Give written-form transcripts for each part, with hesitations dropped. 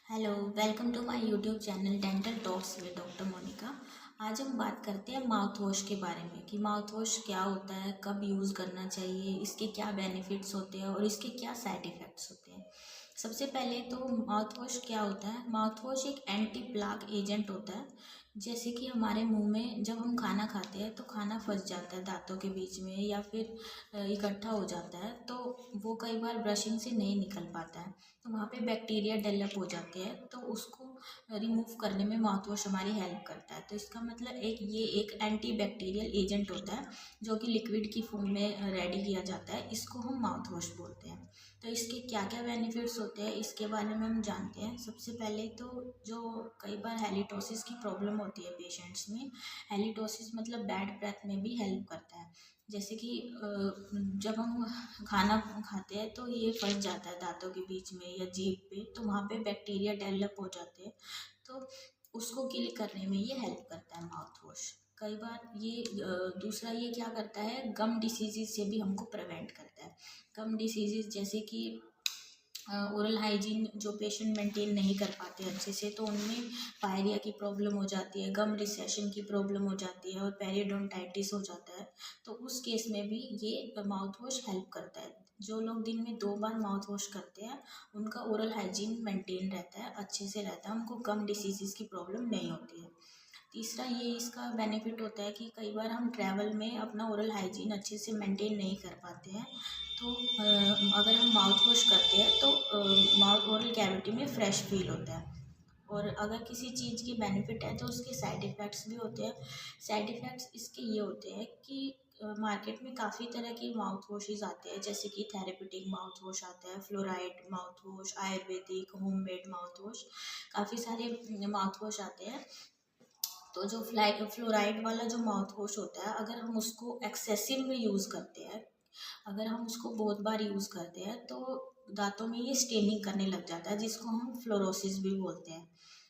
Hello, welcome to my YouTube channel dental talks with doctor Monika. आज हम बात करते हैं माउथ वॉश के बारे में कि माउथ वॉश क्या होता है, कब यूज़ करना चाहिए, इसके क्या बेनिफिट्स होते हैं और इसके क्या साइड इफ़ेक्ट्स होते हैं। सबसे पहले तो माउथ वॉश क्या होता है। माउथ वॉश एक एंटी प्लाक एजेंट होता है। जैसे कि हमारे मुंह में जब हम खाना खाते हैं तो खाना फंस जाता है दांतों के बीच में या फिर इकट्ठा हो जाता है, तो वो कई बार ब्रशिंग से नहीं निकल पाता है, तो वहाँ पे बैक्टीरिया डेवलप हो जाते हैं, तो उसको रिमूव करने में माउथ वॉश हमारी हेल्प करता है। तो इसका मतलब ये एक एंटी बैक्टीरियल एजेंट होता है जो कि लिक्विड की फॉर्म में रेडी किया जाता है। इसको हम माउथ वॉश बोलते हैं। तो इसके क्या क्या बेनिफिट्स होते हैं इसके बारे में हम जानते हैं। सबसे पहले तो जो कई बार हेलिटोसिस की प्रॉब्लम होती है पेशेंट्स में, हेलिटोसिस मतलब बैड ब्रेथ में भी हेल्प करता है। जैसे कि जब हम खाना खाते हैं तो ये फंस जाता है दांतों के बीच में या जीभ पे, तो वहाँ पे बैक्टीरिया डेवलप हो जाते हैं, तो उसको किल करने में ये हेल्प करता है माउथ वॉश। कई बार ये दूसरा ये क्या करता है, गम डिसीज़ से भी हमको प्रिवेंट करता है। गम डिसीज़ जैसे कि ओरल हाइजीन जो पेशेंट मेंटेन नहीं कर पाते अच्छे से, तो उनमें पायरिया की प्रॉब्लम हो जाती है, गम रिसेशन की प्रॉब्लम हो जाती है और पेरियोडोंटाइटिस हो जाता है। तो उस केस में भी ये माउथ वॉश हेल्प करता है। जो लोग दिन में 2 बार माउथ वॉश करते हैं उनका ओरल हाइजीन मेंटेन रहता है, अच्छे से रहता है, उनको गम डिसीज़ की प्रॉब्लम नहीं होती है। तीसरा ये इसका बेनिफिट होता है कि कई बार हम ट्रैवल में अपना ओरल हाइजीन अच्छे से मेंटेन नहीं कर पाते हैं, तो अगर हम माउथ वॉश करते हैं तो माउथ ओरल कैविटी में फ्रेश फील होता है। और अगर किसी चीज़ की बेनिफिट है तो उसके साइड इफ़ेक्ट्स भी होते हैं। साइड इफ़ेक्ट्स इसके ये होते हैं कि मार्केट में काफ़ी तरह के माउथ वॉशेज़ आते हैं, जैसे कि थेरेप्यूटिक माउथ वॉश आता है, fluoride mouth wash, Ayurvedic, homemade mouth wash, काफ़ी सारे माउथ वॉश आते हैं। तो जो फ्लोराइड वाला जो माउथ वॉश होता है, अगर हम उसको एक्सेसिव में यूज़ करते हैं, अगर हम उसको बहुत बार यूज़ करते हैं तो दांतों में ये स्टेनिंग करने लग जाता है, जिसको हम फ्लोरोसिस भी बोलते हैं।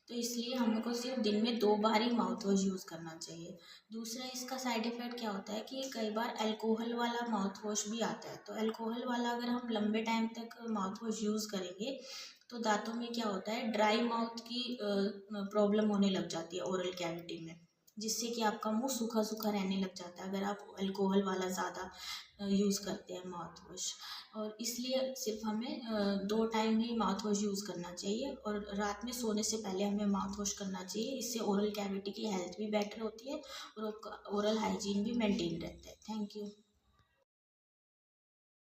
तो इसलिए हमको सिर्फ दिन में 2 बार ही माउथ वॉश यूज़ करना चाहिए। दूसरा इसका साइड इफ़ेक्ट क्या होता है कि कई बार अल्कोहल वाला माउथ वॉश भी आता है। तो अल्कोहल वाला अगर हम लंबे टाइम तक माउथ वॉश यूज़ करेंगे तो दांतों में क्या होता है, ड्राई माउथ की प्रॉब्लम होने लग जाती है ओरल कैविटी में, जिससे कि आपका मुंह सूखा सूखा रहने लग जाता है अगर आप अल्कोहल वाला ज़्यादा यूज़ करते हैं माउथ वॉश। और इसलिए सिर्फ हमें 2 टाइम ही माउथ वॉश यूज़ करना चाहिए और रात में सोने से पहले हमें माउथ वॉश करना चाहिए। इससे ओरल कैविटी की हेल्थ भी बेटर होती है और ओरल हाइजीन भी मेंटेन रहता है। Thank you.